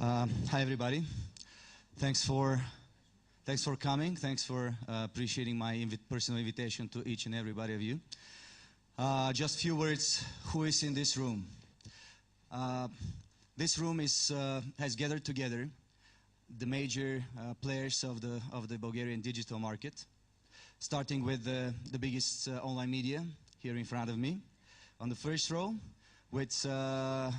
Hi everybody. Thanks for coming. Thanks for appreciating my personal invitation to each and everybody of you. Just few words. Who is in this room? This room has gathered together the major players of the Bulgarian digital market, starting with the biggest online media here in front of me, on the first row, with some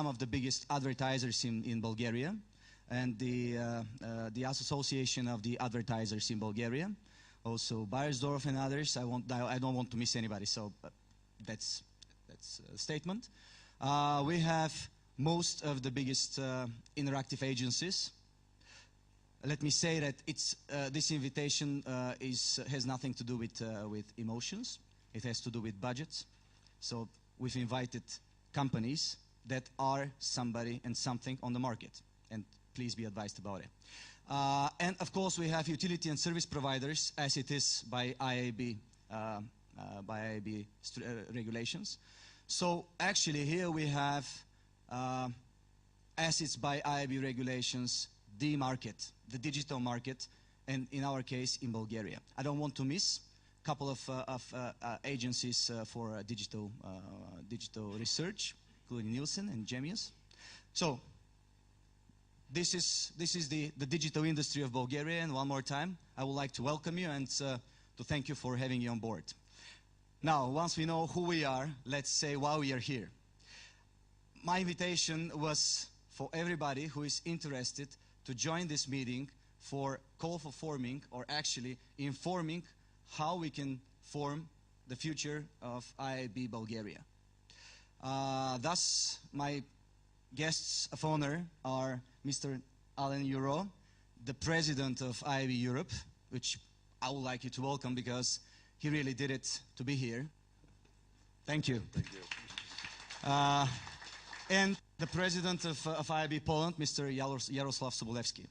of the biggest advertisers in Bulgaria, and the Association of the Advertisers in Bulgaria, also Bayersdorf and others. I don't want to miss anybody, so that's a statement. We have most of the biggest interactive agencies. Let me say that this invitation has nothing to do with emotions. It has to do with budgets. So we've invited companies that are somebody and something on the market, and please be advised about it. And of course, we have utility and service providers, as it is by IAB, regulations. So actually, here we have, as it's by IAB regulations, the market, the digital market, and in our case, in Bulgaria. I don't want to miss a couple of agencies for digital research, including Nielsen and Gemius. So this is the digital industry of Bulgaria, and one more time, I would like to welcome you and to thank you for having you on board. Now, once we know who we are, let's say why we are here. My invitation was for everybody who is interested to join this meeting for call for forming, or actually informing how we can form the future of IAB Bulgaria. Thus, my guests of honor are Mr. Alan Euro, the president of IAB Europe, which I would like you to welcome because he really did it to be here. Thank you. Thank you. And the president of IAB Poland, Mr. Jarosław Sobolewski.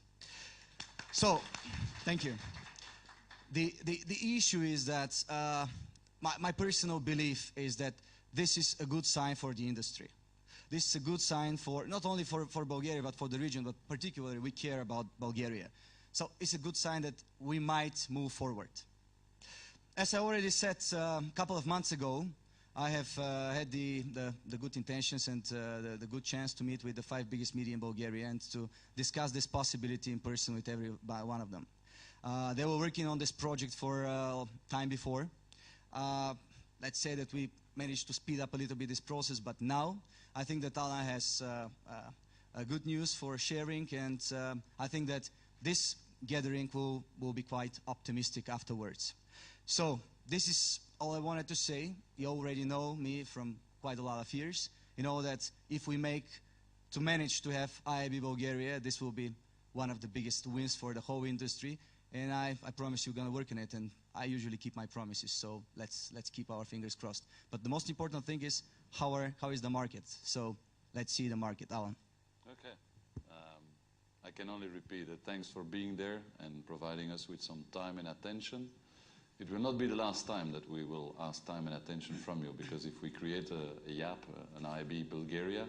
So, thank you. The issue is that my personal belief is that this is a good sign for the industry. This is a good sign for not only for Bulgaria but for the region, but particularly we care about Bulgaria. So it's a good sign that we might move forward. As I already said a couple of months ago, I have had the good intentions and the good chance to meet with the 5 biggest media in Bulgaria and to discuss this possibility in person with every one of them. They were working on this project for time before. Let's say that we managed to speed up a little bit this process, but now I think that Alan has good news for sharing, and I think that this gathering will be quite optimistic afterwards. So this is all I wanted to say. You already know me from quite a lot of years. You know that if we manage to have IAB Bulgaria, this will be one of the biggest wins for the whole industry. And I promise you're going to work on it, and I usually keep my promises, so let's keep our fingers crossed. But the most important thing is how is the market? So let's see the market. Alan. Okay. I can only repeat that thanks for being there and providing us with some time and attention. It will not be the last time that we will ask time and attention from you, because if we create a IAB, an IAB Bulgaria,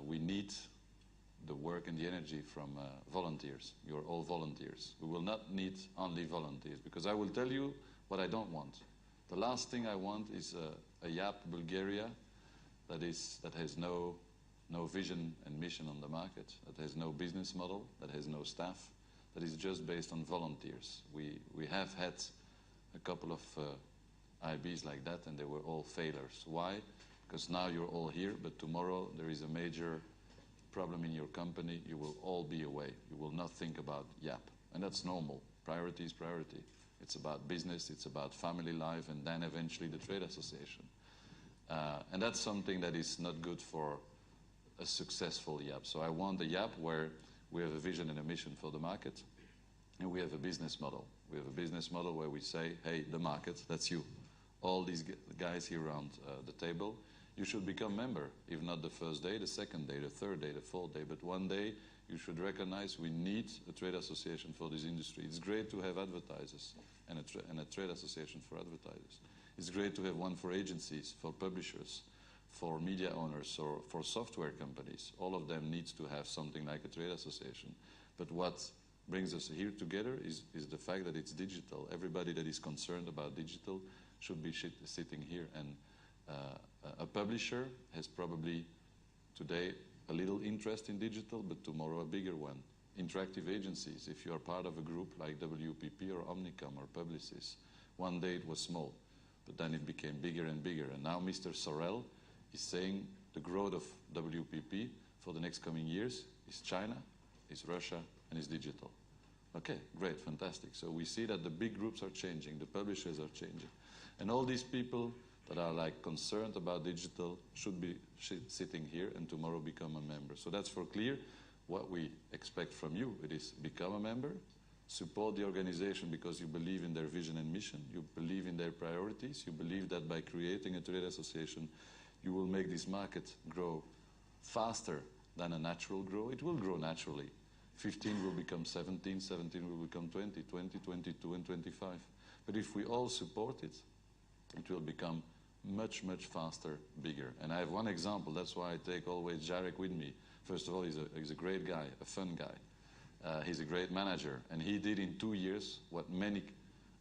we need the work and the energy from volunteers. You're all volunteers. We will not need only volunteers, because I will tell you what I don't want. The last thing I want is a IAB Bulgaria that has no vision and mission on the market, that has no business model, that has no staff, that is just based on volunteers. We have had a couple of IABs like that, and they were all failures. Why? Because now you're all here, but tomorrow there is a major problem in your company, you will all be away. You will not think about IAB. And that's normal. Priority is priority. It's about business, it's about family life, and then eventually the trade association. And that's something that is not good for a successful IAB. So I want a IAB where we have a vision and a mission for the market, and we have a business model. We have a business model where we say, hey, the market, that's you. All these guys here around the table, you should become member, if not the first day, the second day, the third day, the fourth day, but one day you should recognize we need a trade association for this industry. It's great to have advertisers and a trade association for advertisers. It's great to have one for agencies, for publishers, for media owners or for software companies. All of them needs to have something like a trade association. But what brings us here together is the fact that it's digital. Everybody that is concerned about digital should be sitting here. And a publisher has probably today a little interest in digital, but tomorrow a bigger one. Interactive agencies, if you are part of a group like WPP or Omnicom or Publicis, one day it was small, but then it became bigger and bigger. And now Mr. Sorel is saying the growth of WPP for the next coming years is China, is Russia, and is digital. Okay, great, fantastic. So we see that the big groups are changing, the publishers are changing. And all these people that are like concerned about digital should be sitting here and tomorrow become a member. So that's for clear what we expect from you. It is become a member, support the organization because you believe in their vision and mission, you believe in their priorities, you believe that by creating a trade association you will make this market grow faster than a natural growth. It will grow naturally. 15 will become 17, 17 will become 20, 20, 22 and 25. But if we all support it, it will become much, much faster, bigger. And I have one example, that's why I take always Jarek with me. First of all, he's a great guy, a fun guy. He's a great manager, and he did in 2 years what many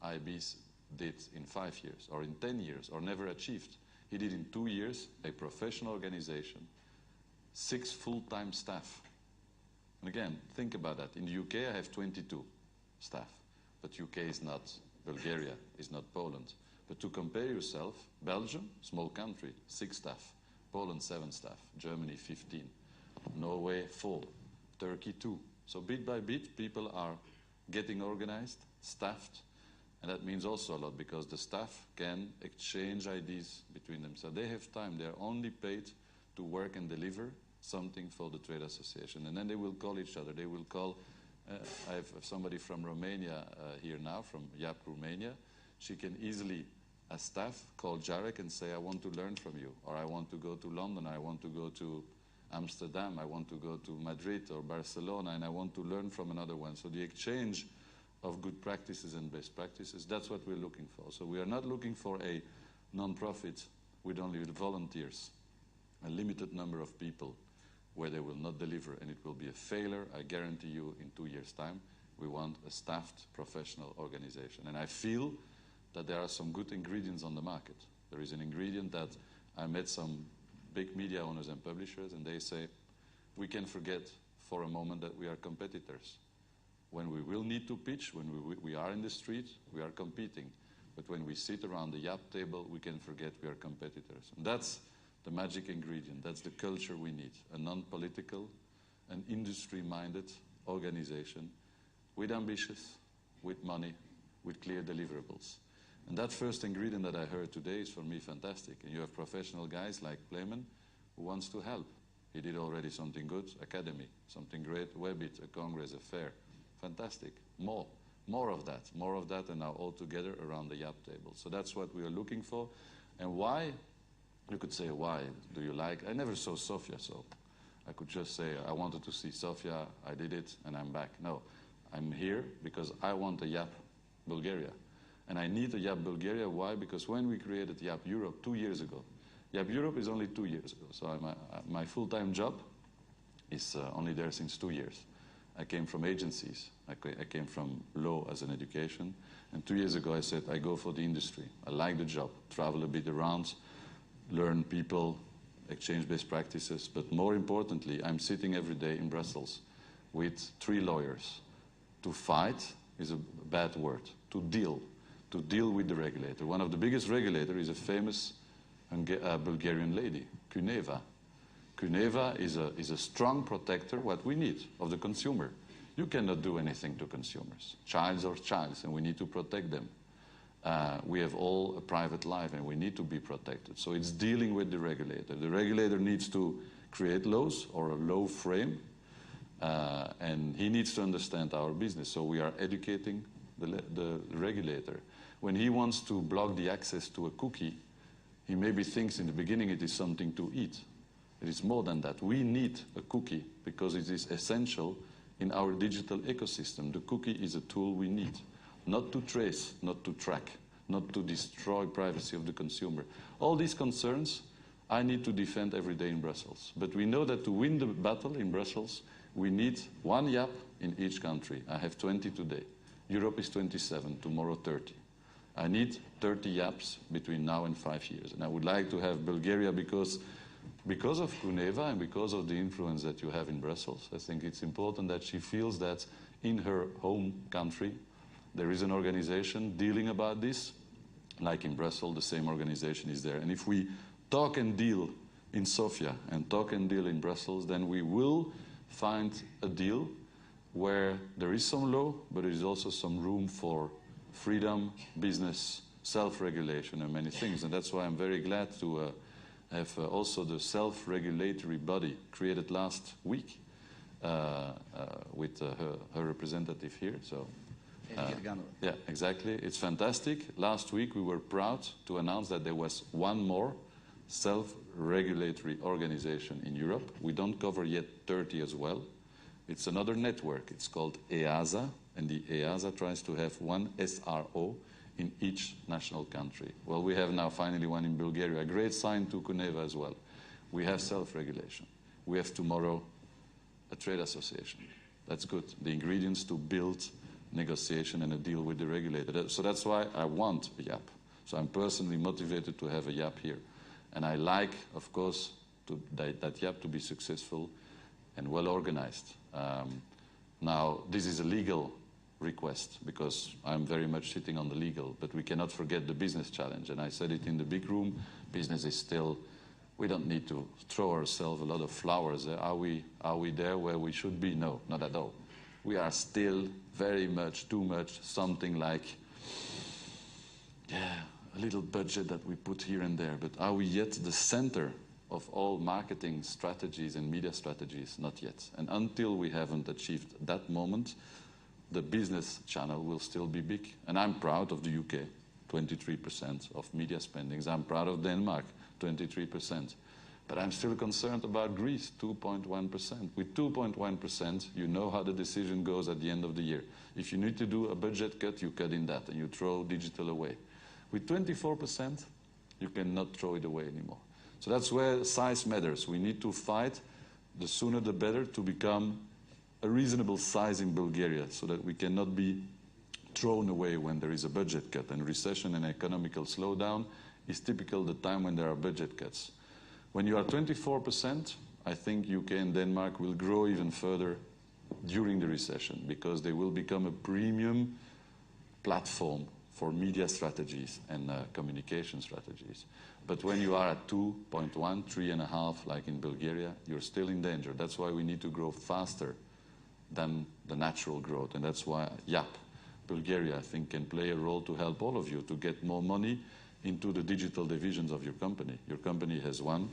IABs did in 5 years, or in 10 years, or never achieved. He did in 2 years a professional organization, 6 full-time staff. And again, think about that. In the UK, I have 22 staff, but UK is not Bulgaria, is not Poland. But to compare yourself, Belgium, small country, 6 staff, Poland 7 staff, Germany 15, Norway 4, Turkey 2. So bit by bit, people are getting organized, staffed, and that means also a lot because the staff can exchange ideas between themselves. They have time, they're only paid to work and deliver something for the trade association. And then they will call each other, they will call, I have somebody from Romania here now, from IAB Romania. She can easily, as staff, call Jarek and say, I want to learn from you, or I want to go to London, I want to go to Amsterdam, I want to go to Madrid or Barcelona, and I want to learn from another one. So the exchange of good practices and best practices, that's what we're looking for. So we are not looking for a non-profit with only volunteers, a limited number of people where they will not deliver and it will be a failure, I guarantee you, in 2 years' time. We want a staffed professional organization. And I feel that there are some good ingredients on the market. There is an ingredient that I met some big media owners and publishers, and they say, we can forget for a moment that we are competitors. When we will need to pitch, when we are in the street, we are competing. But when we sit around the IAB table, we can forget we are competitors. And that's the magic ingredient. That's the culture we need. A non-political, an industry-minded organization with ambitions, with money, with clear deliverables. And that first ingredient that I heard today is for me fantastic. And you have professional guys like Playman who wants to help. He did already something good, Academy, something great, Webit, a Congress, a fair. Fantastic. More of that, and now all together around the IAB table. So that's what we are looking for. And why? You could say, why do you like? I never saw Sofia, so I could just say, I wanted to see Sofia, I did it, and I'm back. No, I'm here because I want a IAB Bulgaria. And I need a IAB Bulgaria. Why? Because when we created IAB Europe 2 years ago, IAB Europe is only 2 years ago. So my full-time job is only there since 2 years. I came from agencies. I came from law as an education. And 2 years ago I said, I go for the industry. I like the job, travel a bit around, learn people, exchange best practices. But more importantly, I'm sitting every day in Brussels with 3 lawyers. To fight is a bad word. To deal with the regulator. One of the biggest regulators is a famous Bulgarian lady, Cuneva. Cuneva is a strong protector, what we need, of the consumer. You cannot do anything to consumers. Childs are childs, and we need to protect them. We have all a private life, and we need to be protected. So it's dealing with the regulator. The regulator needs to create laws or a law frame, and he needs to understand our business. So we are educating the regulator. When he wants to block the access to a cookie, he maybe thinks in the beginning it is something to eat. It is more than that. We need a cookie because it is essential in our digital ecosystem. The cookie is a tool we need, not to trace, not to track, not to destroy privacy of the consumer. All these concerns I need to defend every day in Brussels. But we know that to win the battle in Brussels, we need one YAP in each country. I have 20 today. Europe is 27, tomorrow 30. I need 30 YAPs between now and 5 years. And I would like to have Bulgaria because of Kuneva and because of the influence that you have in Brussels. I think it's important that she feels that in her home country, there is an organization dealing about this. Like in Brussels, the same organization is there. And if we talk and deal in Sofia and talk and deal in Brussels, then we will find a deal where there is some law, but there is also some room for freedom, business, self-regulation, and many things. And that's why I'm very glad to have also the self-regulatory body created last week with her representative here. So, yeah, exactly. It's fantastic. Last week we were proud to announce that there was one more self-regulatory organization in Europe. We don't cover yet 30 as well. It's another network. It's called EASA, and the EASA tries to have one SRO in each national country. Well, we have now finally one in Bulgaria, a great sign to Kuneva as well. We have self-regulation. We have tomorrow a trade association. That's good. The ingredients to build negotiation and a deal with the regulator. So that's why I want a YAP. So I'm personally motivated to have a YAP here. And I like, of course, that YAP to be successful and well organized. Now, this is a legal request because I'm very much sitting on the legal, but we cannot forget the business challenge. And I said it in the big room, business is still, we don't need to throw ourselves a lot of flowers. Are we there where we should be? No, not at all. We are still very much, too much, something like, yeah, a little budget that we put here and there. But are we yet the center of all marketing strategies and media strategies? Not yet. And until we haven't achieved that moment, the business channel will still be big. And I'm proud of the UK, 23% of media spendings. I'm proud of Denmark, 23%. But I'm still concerned about Greece, 2.1%. With 2.1%, you know how the decision goes at the end of the year. If you need to do a budget cut, you cut in that and you throw digital away. With 24%, you cannot throw it away anymore. So that's where size matters. We need to fight, the sooner the better, to become a reasonable size in Bulgaria so that we cannot be thrown away when there is a budget cut. And recession and economical slowdown is typical the time when there are budget cuts. When you are 24%, I think UK and Denmark will grow even further during the recession because they will become a premium platform for media strategies and communication strategies. But when you are at 2.1, 3.5, like in Bulgaria, you're still in danger. That's why we need to grow faster than the natural growth. And that's why YAP, Bulgaria, I think, can play a role to help all of you to get more money into the digital divisions of your company. Your company has one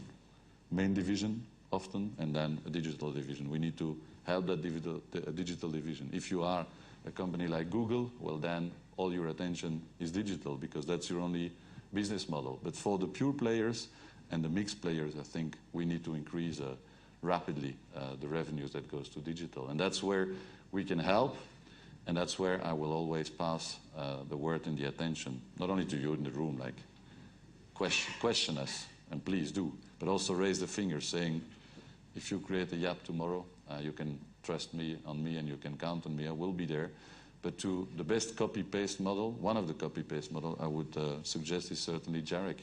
main division often and then a digital division. We need to help that digital division. If you are a company like Google, well then all your attention is digital because that's your only business model. But for the pure players and the mixed players, I think we need to increase rapidly the revenues that goes to digital. And that's where we can help. And that's where I will always pass the word and the attention, not only to you in the room, like question us, and please do, but also raise the finger saying, if you create a YAP tomorrow, you can trust me on me and you can count on me, I will be there. But to the best copy-paste model, one of the copy-paste model I would suggest is certainly Jarek.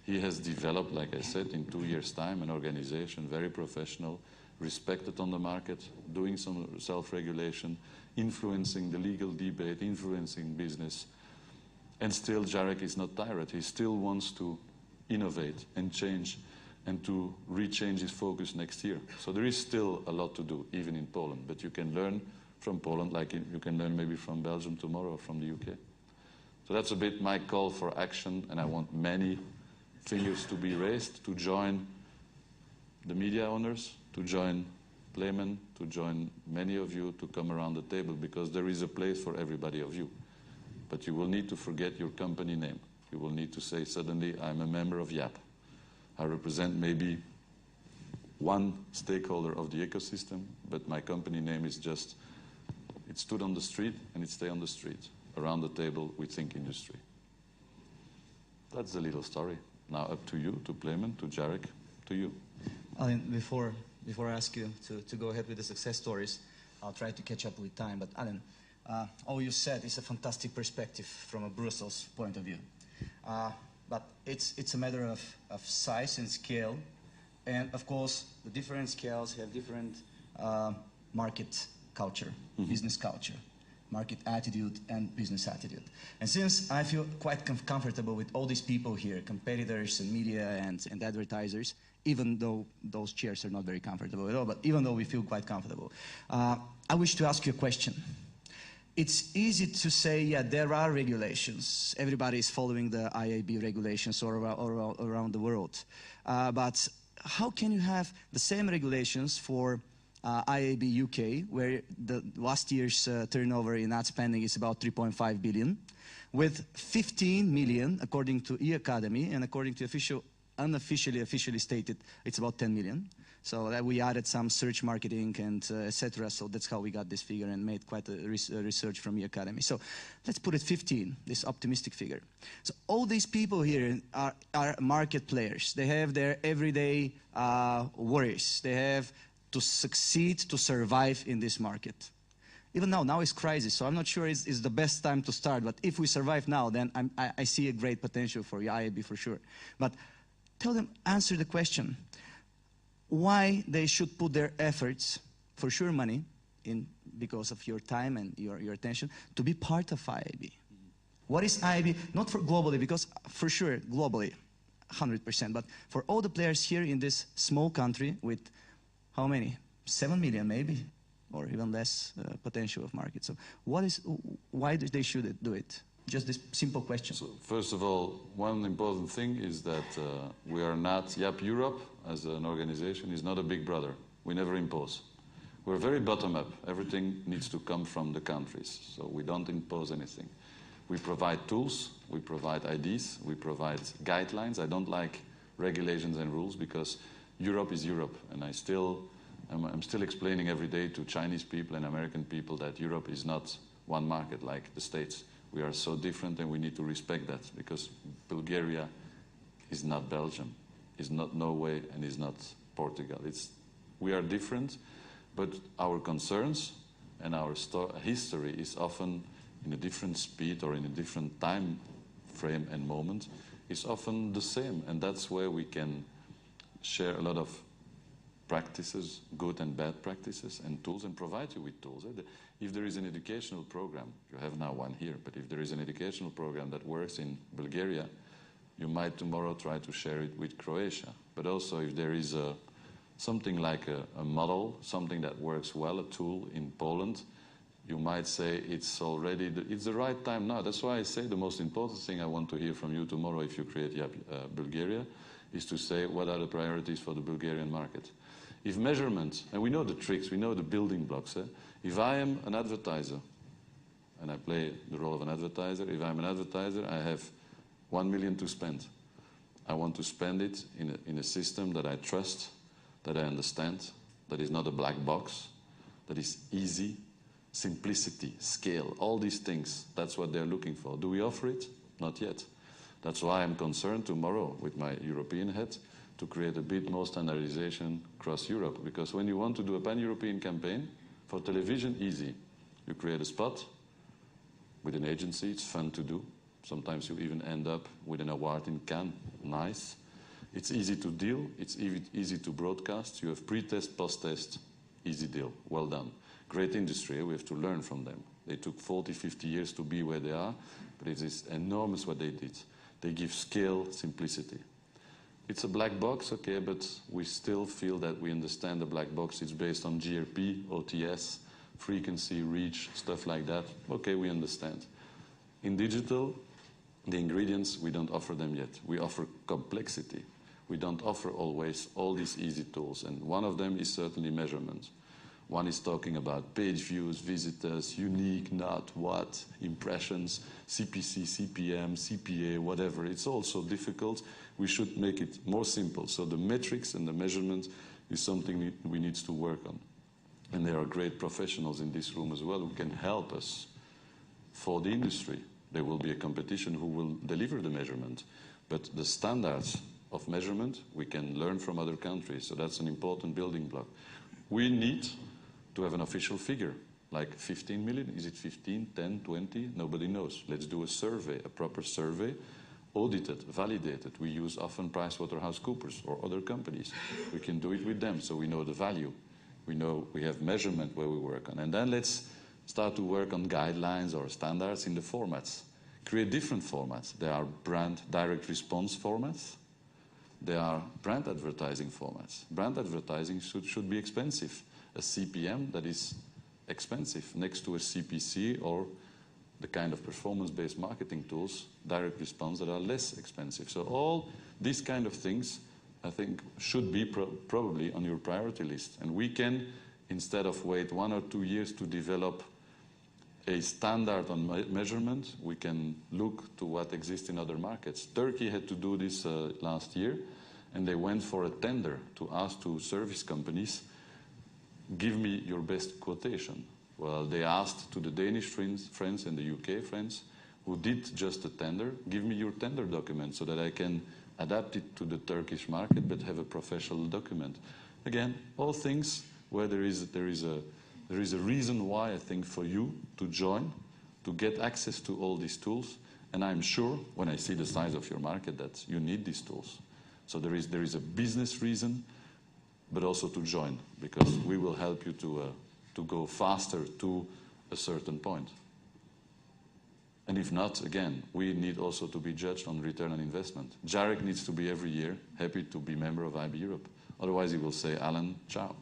He has developed, like I said, in 2 years' time, an organization, very professional, respected on the market, doing some self-regulation, influencing the legal debate, influencing business. And still, Jarek is not tired. He still wants to innovate and change and to rechange his focus next year. So there is still a lot to do, even in Poland. But you can learn from Poland like you can learn maybe from Belgium tomorrow or from the UK. So that's a bit my call for action, and I want many fingers to be raised to join the media owners, to join Playman, to join many of you to come around the table, because there is a place for everybody of you. But you will need to forget your company name. You will need to say, suddenly, I'm a member of YAP. I represent maybe one stakeholder of the ecosystem, but my company name is just, it stood on the street and it stay on the street. Around the table, we think industry. That's the little story. Now up to you, to Playman, to Jarek, to you. Alan, before I ask you to go ahead with the success stories, I'll try to catch up with time. But Alan, all you said is a fantastic perspective from a Brussels point of view. But it's a matter of size and scale. And of course, the different scales have different market culture, business culture, market attitude and business attitude. And since I feel quite comfortable with all these people here, competitors and media and advertisers, even though those chairs are not very comfortable at all, but even though we feel quite comfortable, I wish to ask you a question. It's easy to say, yeah, there are regulations. Everybody is following the IAB regulations all around the world. But how can you have the same regulations for IAB UK, where the last year's turnover in ad spending is about 3.5 billion, with 15 million according to E-Academy, and according to officially stated, it's about 10 million. So that we added some search marketing and etc. So that's how we got this figure and made quite a research from E-Academy. So let's put it 15, this optimistic figure. So all these people here are market players. They have their everyday worries. They have to succeed, to survive in this market. Even now it's crisis, so I'm not sure it's the best time to start, but if we survive now, then I see a great potential for IAB for sure. But tell them, answer the question, why they should put their efforts, for sure money, in because of your time and your attention, to be part of IAB. What is IAB? Not for globally, because for sure, globally, 100%, but for all the players here in this small country with how many? 7 million maybe, or even less potential of market. So why they should do it? Just this simple question. So first of all, one important thing is that we are not, IAB Europe as an organization is not a big brother. We never impose. We're very bottom up. Everything needs to come from the countries. So we don't impose anything. We provide tools, we provide IDs, we provide guidelines. I don't like regulations and rules because Europe is Europe, and I'm still explaining every day to Chinese people and American people that Europe is not one market like the States. We are so different, and we need to respect that, because Bulgaria is not Belgium, is not Norway, and is not Portugal. We are different, but our concerns and our history is often in a different speed or in a different time frame and moment, is often the same, and that's where we can share a lot of practices, good and bad practices, and tools, and provide you with tools. If there is an educational program, you have now one here, but if there is an educational program that works in Bulgaria, you might tomorrow try to share it with Croatia. But also if there is something like a model, something that works well, a tool in Poland, you might say it's the right time now. That's why I say the most important thing I want to hear from you tomorrow if you create Bulgaria is to say what are the priorities for the Bulgarian market. If measurements, and we know the tricks, we know the building blocks. If I am an advertiser, and I play the role of an advertiser, if I'm an advertiser, I have 1 million to spend. I want to spend it in a system that I trust, that I understand, that is not a black box, that is easy, simplicity, scale, all these things. That's what they're looking for. Do we offer it? Not yet. That's why I'm concerned tomorrow with my European head to create a bit more standardization across Europe. Because when you want to do a pan-European campaign, for television, easy. You create a spot with an agency, it's fun to do. Sometimes you even end up with an award in Cannes, nice. It's easy to deal, it's easy to broadcast. You have pre-test, post-test, easy deal, well done. Great industry, we have to learn from them. They took 40, 50 years to be where they are, but it is enormous what they did. They give scale, simplicity. It's a black box, okay, but we still feel that we understand the black box. It's based on GRP, OTS, frequency, reach, stuff like that. Okay, we understand. In digital, the ingredients, we don't offer them yet. We offer complexity. We don't offer always all these easy tools, and one of them is certainly measurement. One is talking about page views, visitors, unique, not, what, impressions, CPC, CPM, CPA, whatever. It's also difficult. We should make it more simple. So the metrics and the measurement is something we need to work on. And there are great professionals in this room as well who can help us for the industry. There will be a competition who will deliver the measurement. But the standards of measurement, we can learn from other countries. So that's an important building block. We need to have an official figure, like 15 million. Is it 15, 10, 20? Nobody knows. Let's do a survey, a proper survey, audited, validated. We use often PricewaterhouseCoopers or other companies. We can do it with them, so we know the value. We know we have measurement where we work on. And then let's start to work on guidelines or standards in the formats. Create different formats. There are brand direct response formats. There are brand advertising formats. Brand advertising should be expensive. A CPM that is expensive next to a CPC or the kind of performance-based marketing tools, direct response, that are less expensive. So all these kind of things, I think, should be probably on your priority list. And we can, instead of wait 1 or 2 years to develop a standard on measurement, we can look to what exists in other markets. Turkey had to do this last year, and they went for a tender to ask to service companies, give me your best quotation. Well, they asked to the Danish friends and the UK friends who did just a tender, give me your tender document so that I can adapt it to the Turkish market but have a professional document. Again, all things where there is a reason why, I think, for you to join, to get access to all these tools. And I'm sure when I see the size of your market that you need these tools. So there is a business reason, but also to join, because we will help you to go faster to a certain point. And if not, again, we need also to be judged on return on investment. Jarek needs to be every year happy to be member of IAB Europe. Otherwise he will say, Alan, ciao.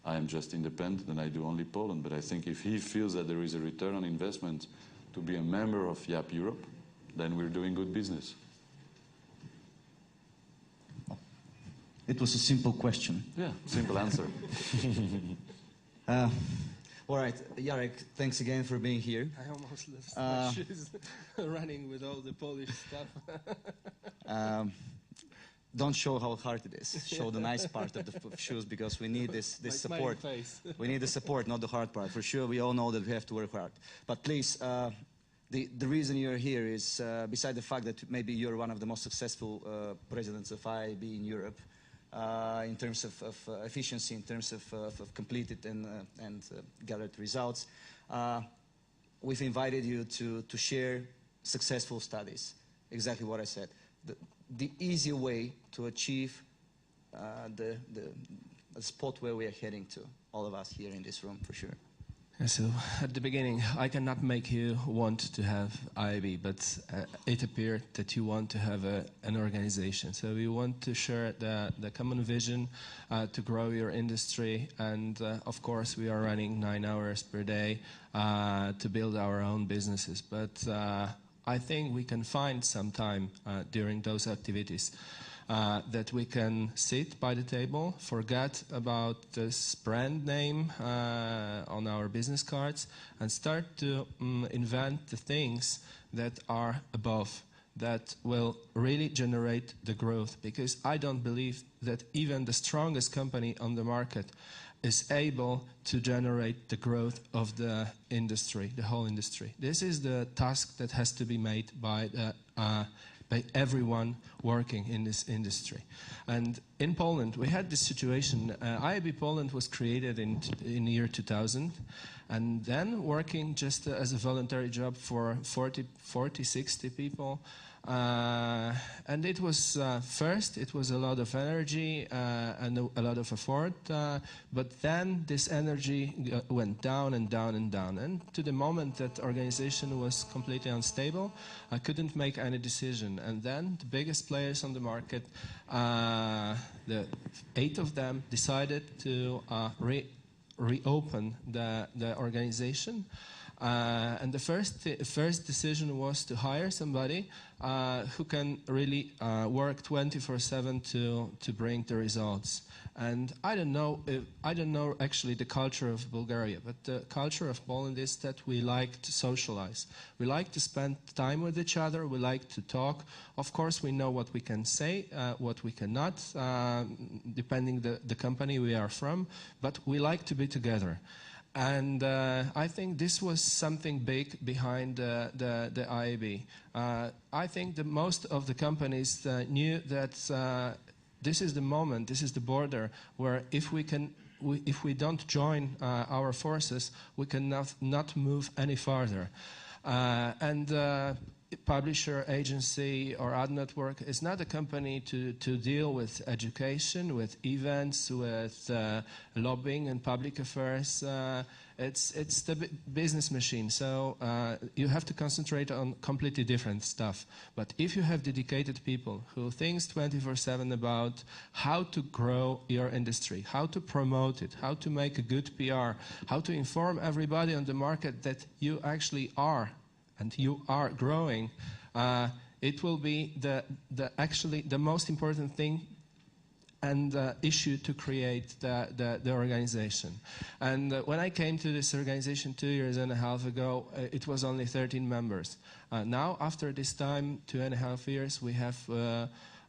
I am just independent and I do only Poland. But I think if he feels that there is a return on investment to be a member of IAB Europe, then we're doing good business. It was a simple question. Yeah, simple answer. All right, Jarek, thanks again for being here. I almost lost my shoes running with all the Polish stuff. Don't show how hard it is. Show the nice part of the shoes, because we need this support. We need the support, not the hard part. For sure, we all know that we have to work hard. But please, the reason you're here is, beside the fact that maybe you're one of the most successful presidents of IAB in Europe, in terms of efficiency, in terms of completed and gathered results, we've invited you to share successful studies. Exactly what I said. The easy way to achieve the spot where we are heading to, all of us here in this room, for sure. So, at the beginning, I cannot make you want to have IAB, but it appeared that you want to have an organization. So we want to share the common vision to grow your industry, and of course we are running 9 hours per day to build our own businesses. But I think we can find some time during those activities that we can sit by the table, forget about this brand name on our business cards, and start to invent the things that are above, that will really generate the growth. Because I don't believe that even the strongest company on the market is able to generate the growth of the industry, the whole industry. This is the task that has to be made by everyone working in this industry. And in Poland, we had this situation. IAB Poland was created in the year 2000, and then working just as a voluntary job for 40, 60 people. And it was, first, it was a lot of energy and a lot of effort, but then this energy went down and down and down. And to the moment that organization was completely unstable, I couldn't make any decision. And then the biggest players on the market, the 8 of them, decided to reopen the organization. And the first decision was to hire somebody who can really work 24/7 to bring the results. And I don't know actually the culture of Bulgaria, but the culture of Poland is that we like to socialize. We like to spend time with each other. We like to talk. Of course, we know what we can say, what we cannot, depending the company we are from. But we like to be together. And I think this was something big behind the IAB. I think that most of the companies knew that this is the moment, this is the border where if we don't join our forces, we cannot move any farther. Publisher, agency, or ad network is not a company to deal with education, with events, with lobbying and public affairs. It's the business machine, so you have to concentrate on completely different stuff. But if you have dedicated people who think 24/7 about how to grow your industry, how to promote it, how to make a good PR, how to inform everybody on the market that you actually are, and you are growing, it will be actually the most important thing and issue to create the organization. And when I came to this organization 2.5 years ago, it was only 13 members. Now, after this time, 2.5 years, we have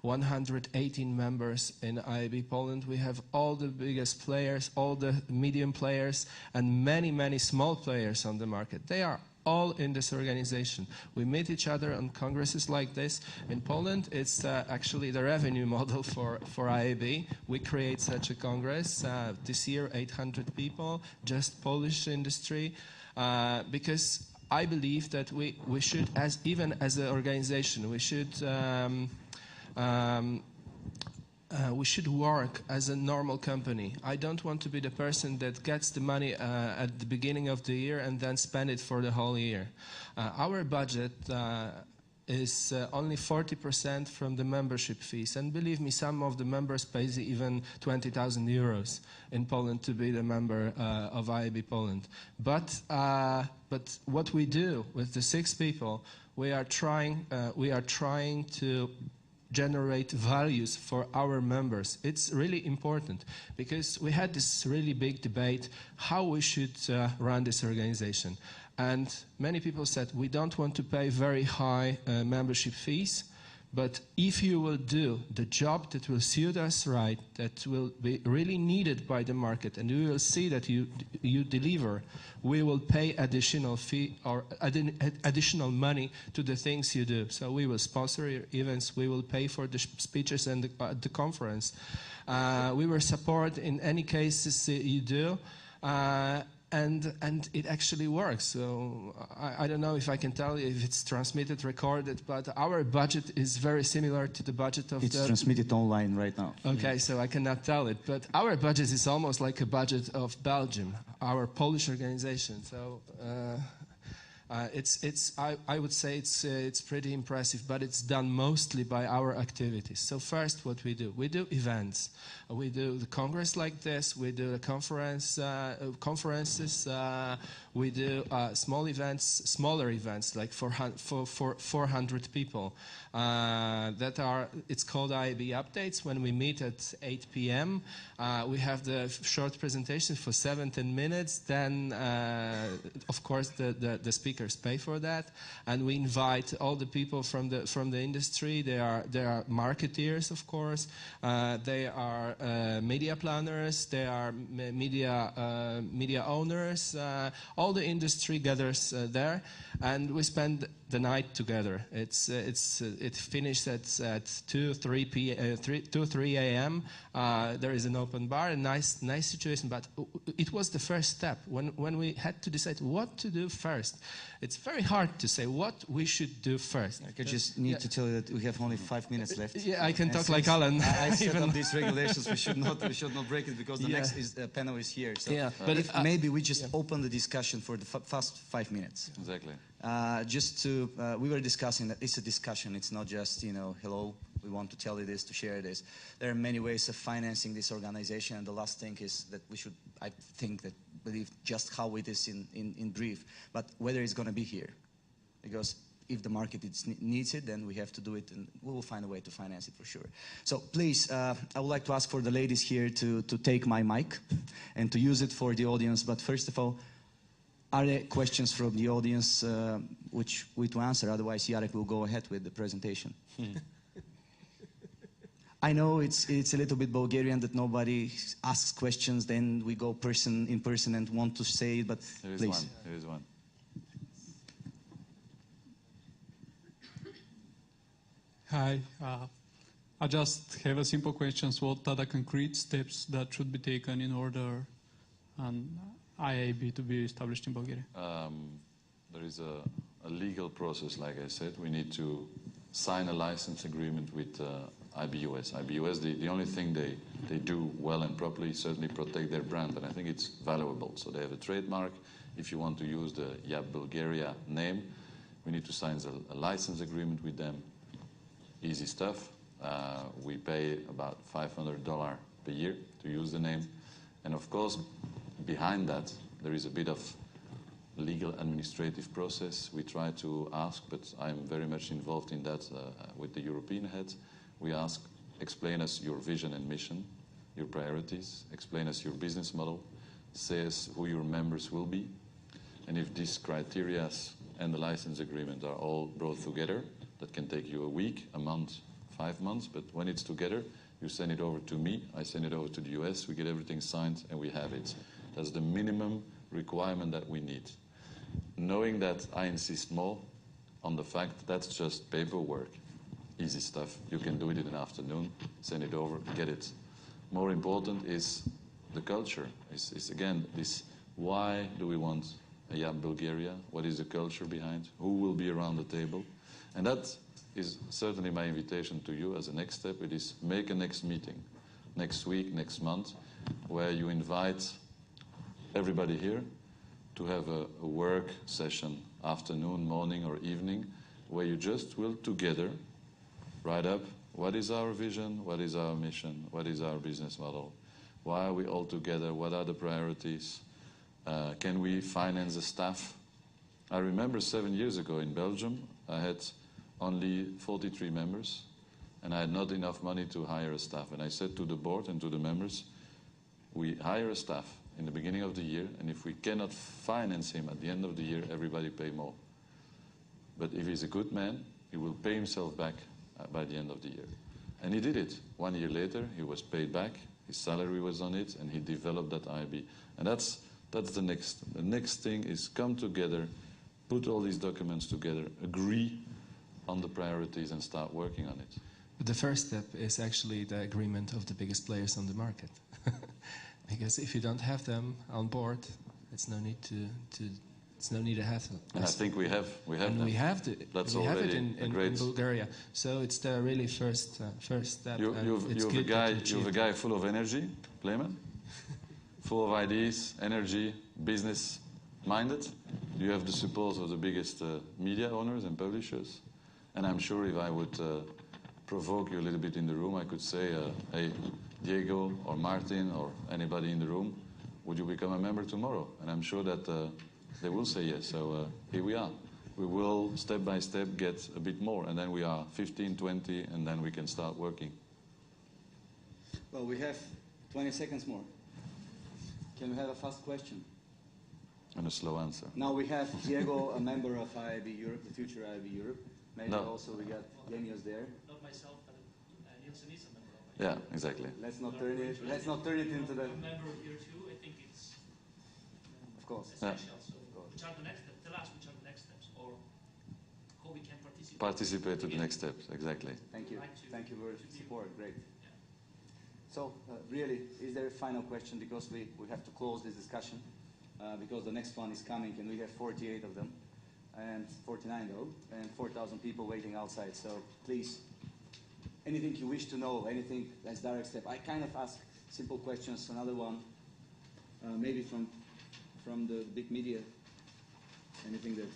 118 members in IAB Poland. We have all the biggest players, all the medium players, and many, many small players on the market. They are all in this organization. We meet each other on congresses like this. In Poland, it's actually the revenue model for IAB. We create such a congress. This year, 800 people, just Polish industry, because I believe that we should, even as an organization, we should work as a normal company. I don't want to be the person that gets the money at the beginning of the year and then spend it for the whole year. Our budget is only 40% from the membership fees. And believe me, some of the members pay even 20,000 euros in Poland to be the member of IAB Poland. But what we do with the 6 people, we are trying to generate values for our members. It's really important because we had this really big debate how we should run this organization. And many people said, we don't want to pay very high membership fees, but if you will do the job that will suit us right, that will be really needed by the market, and we will see that you deliver, we will pay additional fee or additional money to the things you do. So we will sponsor your events, we will pay for the speeches and the conference. We will support in any cases you do. And it actually works. So I don't know if I can tell you if it's transmitted, recorded, but our budget is very similar to the budget of It's transmitted online right now. Okay, so I cannot tell it, but our budget is almost like a budget of Belgium, our Polish organization. So I would say it's pretty impressive, but it's done mostly by our activities. So first, what we do events. We do the congress like this. We do the conferences. We do smaller events like for 400 people. It's called IAB Updates. When we meet at 8 p.m., we have the short presentation for 7-10 minutes. Then, of course, the speakers pay for that, and we invite all the people from the industry. They are marketeers, of course. They are media planners. They are media owners. All the industry gathers there, and we spend the night together. It finished at 2-3 a.m. There is an open bar, a nice situation. But it was the first step when we had to decide what to do first. It's very hard to say what we should do first. I just need to tell you that we have only 5 minutes left. Yeah, I can talk like Alan. I set up these regulations. We should not break it because the next panel is here. So yeah, but if maybe we just open the discussion for the first 5 minutes. Exactly. We were discussing that it's a discussion. It's not just, hello, we want to tell you this, to share this. There are many ways of financing this organization. And the last thing is that we should, I think, believe just how it is in brief, but whether it's going to be here. Because if the market needs it, then we have to do it, and we will find a way to finance it for sure. So please, I would like to ask for the ladies here to take my mic and to use it for the audience. But first of all, are there questions from the audience which we to answer? Otherwise, Jarek will go ahead with the presentation. I know it's a little bit Bulgarian that nobody asks questions, then we go in person and want to say it, but please. There is one. Hi. I just have a simple question. What are the concrete steps that should be taken in order an IAB to be established in Bulgaria? There is a legal process, like I said. We need to sign a license agreement with IBUS. IBUS, the only thing they do well and properly is certainly protect their brand, and I think it's valuable. So they have a trademark. If you want to use the IAB Bulgaria name, we need to sign a license agreement with them. Easy stuff. We pay about $500 per year to use the name. And of course, behind that, there is a bit of legal administrative process we try to ask, but I'm very much involved in that with the European heads. We ask, explain us your vision and mission, your priorities, explain us your business model, say us who your members will be. And if these criteria and the license agreement are all brought together, that can take you a week, a month, 5 months, but when it's together, you send it over to me, I send it over to the US, we get everything signed and we have it. That's the minimum requirement that we need. Knowing that, I insist more on the fact that's just paperwork. Easy stuff. You can do it in an afternoon, send it over, get it. More important is the culture. It's again, this, why do we want a IAB Bulgaria? What is the culture behind? Who will be around the table? And that is certainly my invitation to you as a next step. It is make a next meeting, next week, next month, where you invite everybody here to have a work session, afternoon, morning, or evening, where you just will together write up what is our vision, what is our mission, what is our business model, why are we all together, what are the priorities, can we finance the staff? I remember 7 years ago in Belgium, I had only 43 members, and I had not enough money to hire a staff. And I said to the board and to the members, we hire a staff in the beginning of the year, and if we cannot finance him at the end of the year, everybody pay more. But if he's a good man, he will pay himself back by the end of the year. And he did it. 1 year later, he was paid back, his salary was on it, and he developed that IAB. And that's the next. The next thing is come together, put all these documents together, agree on the priorities and start working on it. But the first step is actually the agreement of the biggest players on the market. Because if you don't have them on board, it's no need to have them. And I think we have them. We have it in Bulgaria. So it's the really first step. You've a guy full of energy, Clement, full of ideas, energy, business minded. You have the support of the biggest media owners and publishers. And I'm sure if I would provoke you a little bit in the room, I could say, hey, Diego or Martin or anybody in the room, would you become a member tomorrow? And I'm sure that they will say yes. So here we are. We will step by step get a bit more, and then we are 15, 20, and then we can start working. Well, we have 20 seconds more. Can we have a fast question? And a slow answer. Now we have Diego, a member of IAB Europe, the future IAB Europe. Maybe No. also we got Genius there. Not myself, but Nielsen is a member of it. Yeah, exactly. Let's not turn it into the. I'm a member here too. I think it's Of course. essential. So, which are the next steps? Tell us which are the next steps, or how we can participate. Participate to the next steps, exactly. Thank you. Like to- Thank you for your to be- support. Great. Yeah. So, really, is there a final question? Because we have to close this discussion, because the next one is coming, and we have 48 of them, and 49 though, and 4,000 people waiting outside. So, please, anything you wish to know, anything that's direct step. I kind of ask simple questions. Another one, maybe from the big media. Anything that.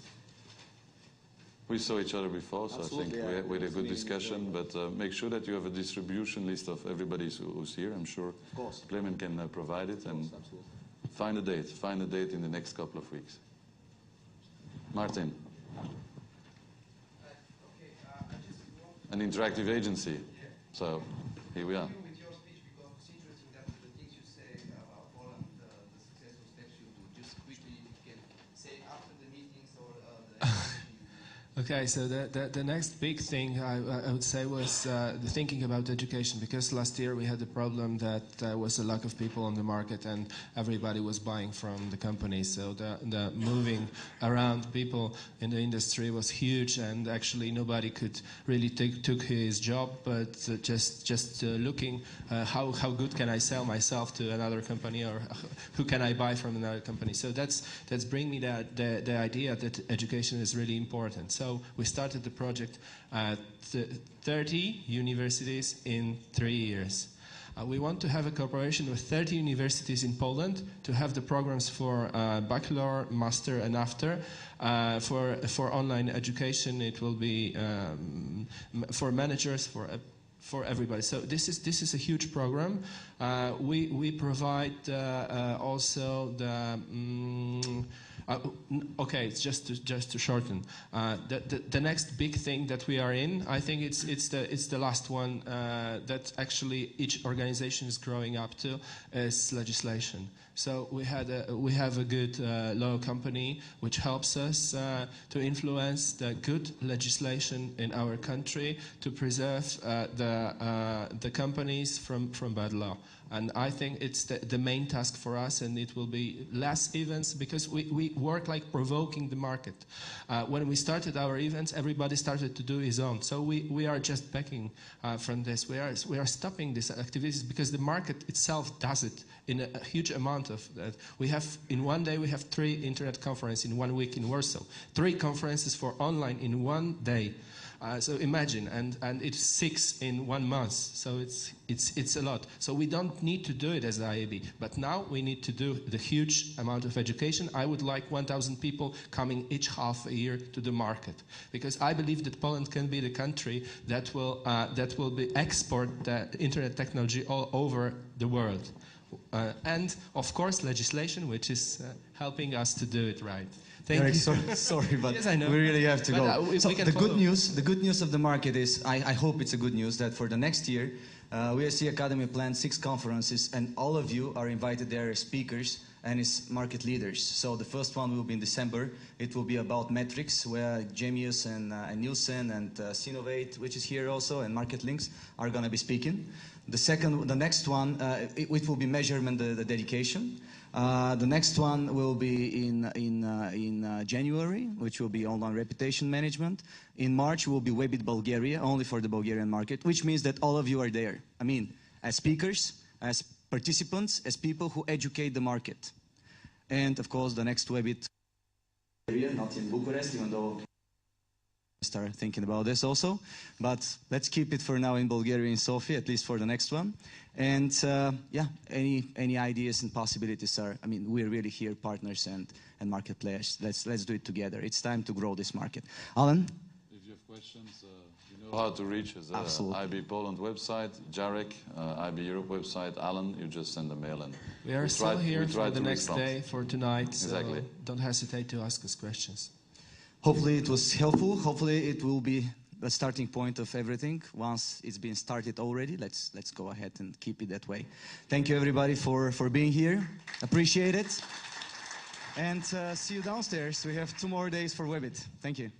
We saw each other before, so Absolutely, I think yeah. we had a good Meeting is discussion, very but make sure that you have a distribution list of everybody who's here. I'm sure Of course. Clement can provide it, and Absolutely. find a date in the next couple of weeks. Martin. An interactive agency. So here we are. With your speech, because it's interesting that the things you say about Poland, the successful steps you do, just quickly, if you can say after the meetings or the Okay, so the next big thing I would say was the thinking about education, because last year we had the problem that there was a lack of people on the market and everybody was buying from the companies. So the moving around people in the industry was huge, and actually nobody could really took his job, but just looking how good can I sell myself to another company, or who can I buy from another company. So that's bring me the idea that education is really important. So we started the project at 30 universities in 3 years. We want to have a cooperation with 30 universities in Poland to have the programs for bachelor, master, and after. For online education, it will be for managers, for everybody. So this is a huge program. We provide also the. Okay, it's just to shorten. The next big thing that we are in, I think it's the last one that actually each organization is growing up to, is legislation. So we have a good law company which helps us to influence the good legislation in our country to preserve the companies from bad law. And I think it's the main task for us, and it will be less events because we work like provoking the market. When we started our events, everybody started to do his own. So we are just backing from this. We are stopping these activities because the market itself does it in a huge amount of that. We have, in one day, we have 3 internet conferences in 1 week in Warsaw. 3 conferences for online in 1 day. So imagine, and it's 6 in 1 month, so it's a lot. So we don't need to do it as IAB, but now we need to do the huge amount of education. I would like 1,000 people coming each half a year to the market, because I believe that Poland can be the country that will be export the internet technology all over the world, and of course legislation, which is helping us to do it right. Thank you. Sorry, but yes, I know. We really have to go. We So can the follow. good news of the market is, I hope it's a good news, that for the next year, WSC Academy planned 6 conferences, and all of you are invited there as speakers and as market leaders. So the first one will be in December. It will be about metrics, where Jemius and Nielsen and Sinovate, which is here also, and Market Links are going to be speaking. The next one, it will be measurement, the dedication. The next one will be in January, which will be online reputation management. In March will be Webit Bulgaria, only for the Bulgarian market, which means that all of you are there. I mean, as speakers, as participants, as people who educate the market. And of course, the next Webit, not in Bucharest, even though start thinking about this also, but let's keep it for now in Bulgaria, in Sofia, at least for the next one. And yeah, any ideas and possibilities are, I mean, we're really here, partners and market players. Let's do it together. It's time to grow this market. Alan? If you have questions, you know how to reach us. IB Poland website, Jarek, IB Europe website, Alan, you just send a mail and we are still here for the next respond. day, for tonight, Exactly. So don't hesitate to ask us questions. Hopefully it was helpful. Hopefully it will be the starting point of everything. Once it's been started already, let's go ahead and keep it that way. Thank you everybody for being here. Appreciate it. And see you downstairs. We have 2 more days for Webit. Thank you.